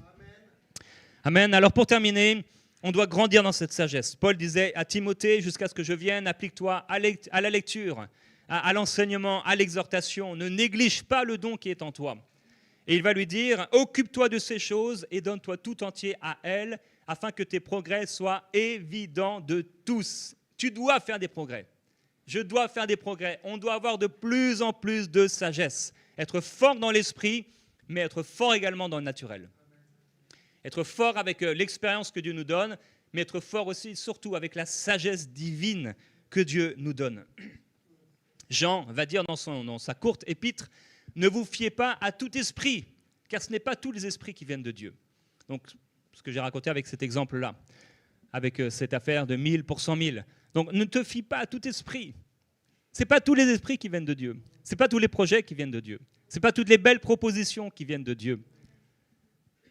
Speaker 1: Amen. Alors pour terminer, on doit grandir dans cette sagesse. Paul disait à Timothée, jusqu'à ce que je vienne, applique-toi à la lecture, à l'enseignement, à l'exhortation. Ne néglige pas le don qui est en toi. Et il va lui dire, occupe-toi de ces choses et donne-toi tout entier à elles, afin que tes progrès soient évidents de tous. Tu dois faire des progrès. Je dois faire des progrès. On doit avoir de plus en plus de sagesse. Être fort dans l'esprit, mais être fort également dans le naturel. Être fort avec l'expérience que Dieu nous donne, mais être fort aussi, surtout, avec la sagesse divine que Dieu nous donne. Jean va dire dans sa courte épître, « Ne vous fiez pas à tout esprit, car ce n'est pas tous les esprits qui viennent de Dieu. » Donc, ce que j'ai raconté avec cet exemple-là, avec cette affaire de 1000 pour 100 000. Donc, ne te fie pas à tout esprit. Ce n'est pas tous les esprits qui viennent de Dieu. Ce n'est pas tous les projets qui viennent de Dieu. Ce n'est pas toutes les belles propositions qui viennent de Dieu.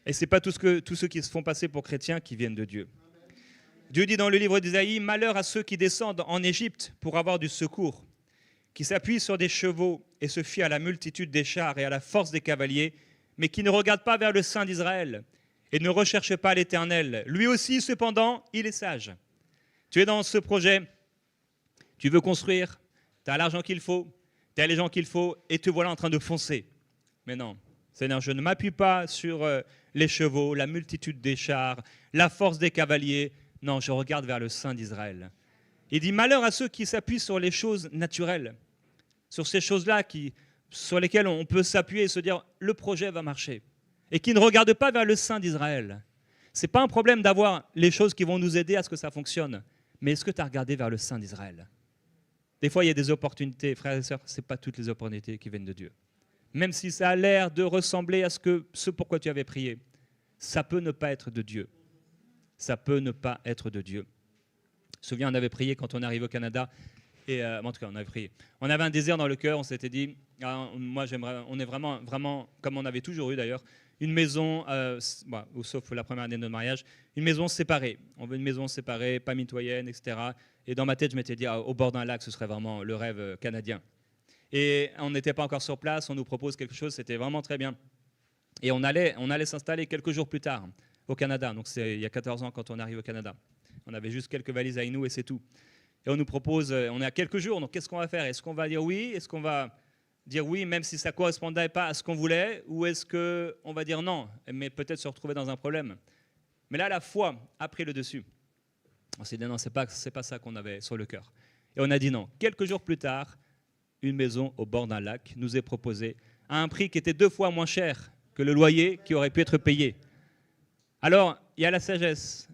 Speaker 1: Et ce n'est pas tous ceux qui se font passer pour chrétiens qui viennent de Dieu. Dieu dit dans le livre d'Isaïe, « Malheur à ceux qui descendent en Égypte pour avoir du secours, qui s'appuient sur des chevaux et se fient à la multitude des chars et à la force des cavaliers, mais qui ne regardent pas vers le Saint d'Israël et ne recherchent pas l'Éternel. Lui aussi, cependant, il est sage. » Tu es dans ce projet, tu veux construire, tu as l'argent qu'il faut, tu as les gens qu'il faut, et te voilà en train de foncer. Mais non, Seigneur, je ne m'appuie pas sur les chevaux, la multitude des chars, la force des cavaliers. Non, je regarde vers le Saint d'Israël. Il dit, malheur à ceux qui s'appuient sur les choses naturelles, sur ces choses-là sur lesquelles on peut s'appuyer et se dire, le projet va marcher, et qui ne regardent pas vers le Saint d'Israël. Ce n'est pas un problème d'avoir les choses qui vont nous aider à ce que ça fonctionne, mais est-ce que tu as regardé vers le Saint d'Israël? Des fois, il y a des opportunités, frères et sœurs, ce n'est pas toutes les opportunités qui viennent de Dieu. Même si ça a l'air de ressembler à ce pourquoi tu avais prié, ça peut ne pas être de Dieu. Ça peut ne pas être de Dieu. Je me souviens, on avait prié quand on arrive au Canada, et en tout cas, on avait prié. On avait un désir dans le cœur, on s'était dit, moi j'aimerais, on est vraiment, vraiment, comme on avait toujours eu d'ailleurs, une maison, sauf la première année de notre mariage, une maison séparée. On veut une maison séparée, pas mitoyenne, etc. Et dans ma tête, je m'étais dit, au bord d'un lac, ce serait vraiment le rêve canadien. Et on n'était pas encore sur place, on nous propose quelque chose, c'était vraiment très bien. Et on allait s'installer quelques jours plus tard au Canada. Donc c'est il y a 14 ans quand on arrive au Canada. On avait juste quelques valises avec nous et c'est tout. Et on nous propose, on est à quelques jours, donc qu'est-ce qu'on va faire? Est-ce qu'on va dire oui? Est-ce qu'on va dire oui même si ça ne correspondait pas à ce qu'on voulait? Ou est-ce qu'on va dire non, mais peut-être se retrouver dans un problème? Mais là, la foi a pris le dessus. On s'est dit non, c'est pas ça qu'on avait sur le cœur. Et on a dit non. Quelques jours plus tard, une maison au bord d'un lac nous est proposée à un prix qui était 2 fois moins cher que le loyer qui aurait pu être payé. Alors, il y a la sagesse,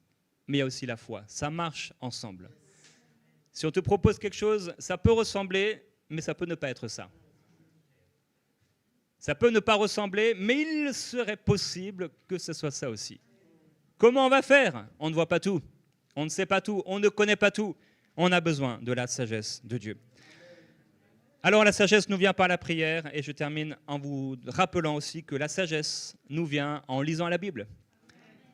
Speaker 1: mais il y a aussi la foi. Ça marche ensemble. Si on te propose quelque chose, ça peut ressembler, mais ça peut ne pas être ça. Ça peut ne pas ressembler, mais il serait possible que ce soit ça aussi. Comment on va faire? On ne voit pas tout. On ne sait pas tout. On ne connaît pas tout. On a besoin de la sagesse de Dieu. Alors la sagesse nous vient par la prière, et je termine en vous rappelant aussi que la sagesse nous vient en lisant la Bible,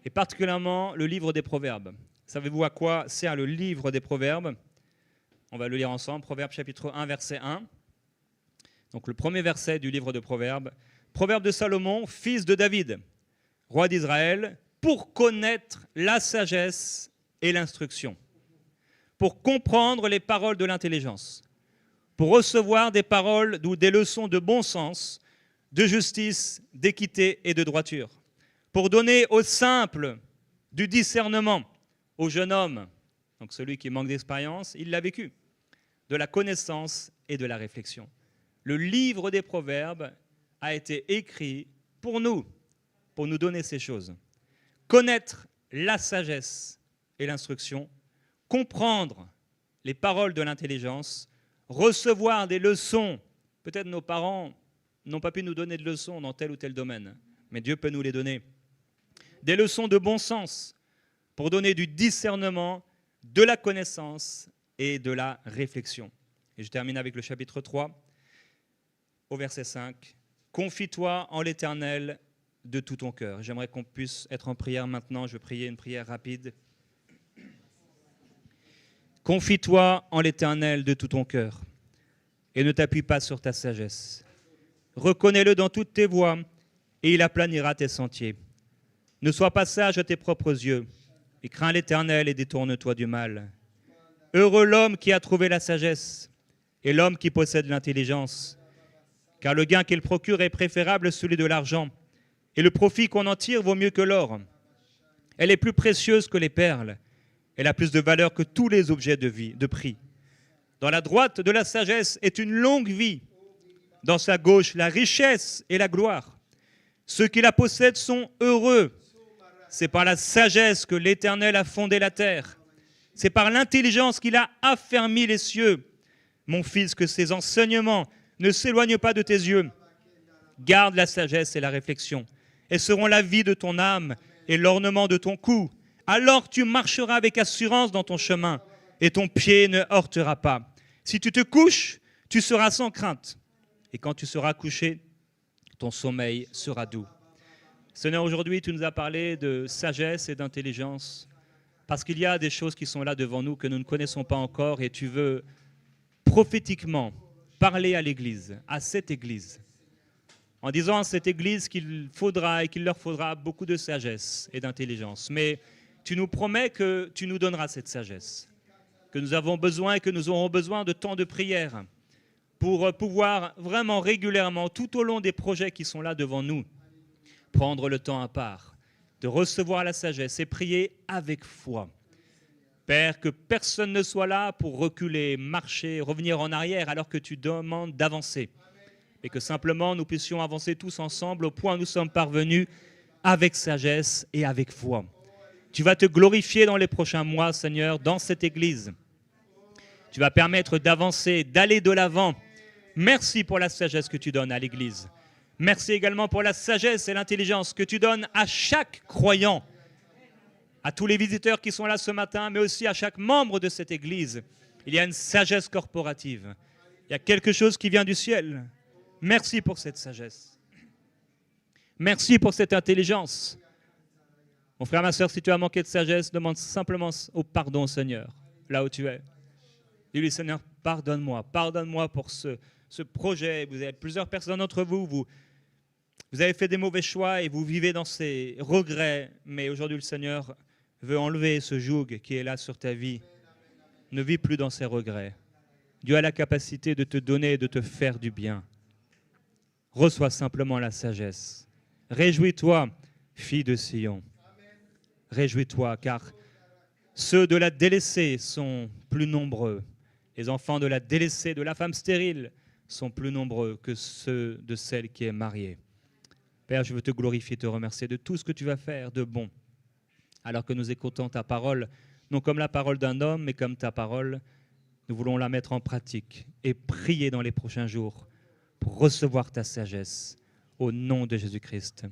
Speaker 1: et particulièrement le livre des Proverbes. Savez-vous à quoi sert le livre des Proverbes? On va le lire ensemble, Proverbes chapitre 1, verset 1. Donc le premier verset du livre de Proverbes. Proverbe de Salomon, fils de David, roi d'Israël, pour connaître la sagesse et l'instruction, pour comprendre les paroles de l'intelligence, pour recevoir des paroles ou des leçons de bon sens, de justice, d'équité et de droiture, pour donner aux simples du discernement, au jeune homme, donc celui qui manque d'expérience, il l'a vécu, de la connaissance et de la réflexion. Le livre des Proverbes a été écrit pour nous donner ces choses. Connaître la sagesse et l'instruction, comprendre les paroles de l'intelligence, recevoir des leçons. Peut-être nos parents n'ont pas pu nous donner de leçons dans tel ou tel domaine, mais Dieu peut nous les donner. Des leçons de bon sens pour donner du discernement, de la connaissance et de la réflexion. Et je termine avec le chapitre 3, au verset 5. « Confie-toi en l'Éternel de tout ton cœur. » J'aimerais qu'on puisse être en prière maintenant. Je vais prier une prière rapide. « Confie-toi en l'Éternel de tout ton cœur et ne t'appuie pas sur ta sagesse. Reconnais-le dans toutes tes voies et il aplanira tes sentiers. Ne sois pas sage à tes propres yeux et crains l'Éternel et détourne-toi du mal. Heureux l'homme qui a trouvé la sagesse et l'homme qui possède l'intelligence. Car le gain qu'elle procure est préférable à celui de l'argent, et le profit qu'on en tire vaut mieux que l'or. Elle est plus précieuse que les perles, elle a plus de valeur que tous les objets de vie, de prix. Dans la droite de la sagesse est une longue vie, dans sa gauche la richesse et la gloire. Ceux qui la possèdent sont heureux. C'est par la sagesse que l'Éternel a fondé la terre. C'est par l'intelligence qu'il a affermi les cieux. Mon fils, que ces enseignements ne s'éloignent pas de tes yeux. Garde la sagesse et la réflexion. Elles seront la vie de ton âme et l'ornement de ton cou. Alors tu marcheras avec assurance dans ton chemin et ton pied ne heurtera pas. Si tu te couches, tu seras sans crainte. Et quand tu seras couché, ton sommeil sera doux. Seigneur, aujourd'hui, tu nous as parlé de sagesse et d'intelligence parce qu'il y a des choses qui sont là devant nous que nous ne connaissons pas encore et tu veux prophétiquement parler à l'Église, à cette Église, en disant à cette Église qu'il faudra et qu'il leur faudra beaucoup de sagesse et d'intelligence. Mais tu nous promets que tu nous donneras cette sagesse, que nous avons besoin et que nous aurons besoin de temps de prière pour pouvoir vraiment régulièrement, tout au long des projets qui sont là devant nous, prendre le temps à part, de recevoir la sagesse et prier avec foi. Père, que personne ne soit là pour reculer, marcher, revenir en arrière alors que tu demandes d'avancer. Et que simplement nous puissions avancer tous ensemble au point où nous sommes parvenus avec sagesse et avec foi. Tu vas te glorifier dans les prochains mois, Seigneur, dans cette Église. Tu vas permettre d'avancer, d'aller de l'avant. Merci pour la sagesse que tu donnes à l'Église. Merci également pour la sagesse et l'intelligence que tu donnes à chaque croyant, à tous les visiteurs qui sont là ce matin, mais aussi à chaque membre de cette Église. Il y a une sagesse corporative. Il y a quelque chose qui vient du ciel. Merci pour cette sagesse. Merci pour cette intelligence. Mon frère, ma soeur, si tu as manqué de sagesse, demande simplement au pardon, Seigneur, là où tu es. Dis-lui, Seigneur, pardonne-moi pour ce projet. Vous avez plusieurs personnes d'entre vous, vous avez fait des mauvais choix et vous vivez dans ces regrets. Mais aujourd'hui, le Seigneur veut enlever ce joug qui est là sur ta vie. Ne vis plus dans ces regrets. Dieu a la capacité de te donner et de te faire du bien. Reçois simplement la sagesse. Réjouis-toi, fille de Sion. Réjouis-toi, car ceux de la délaissée sont plus nombreux. Les enfants de la délaissée, de la femme stérile, sont plus nombreux que ceux de celle qui est mariée. Père, je veux te glorifier, te remercier de tout ce que tu vas faire de bon. Alors que nous écoutons ta parole, non comme la parole d'un homme, mais comme ta parole, nous voulons la mettre en pratique et prier dans les prochains jours pour recevoir ta sagesse au nom de Jésus-Christ.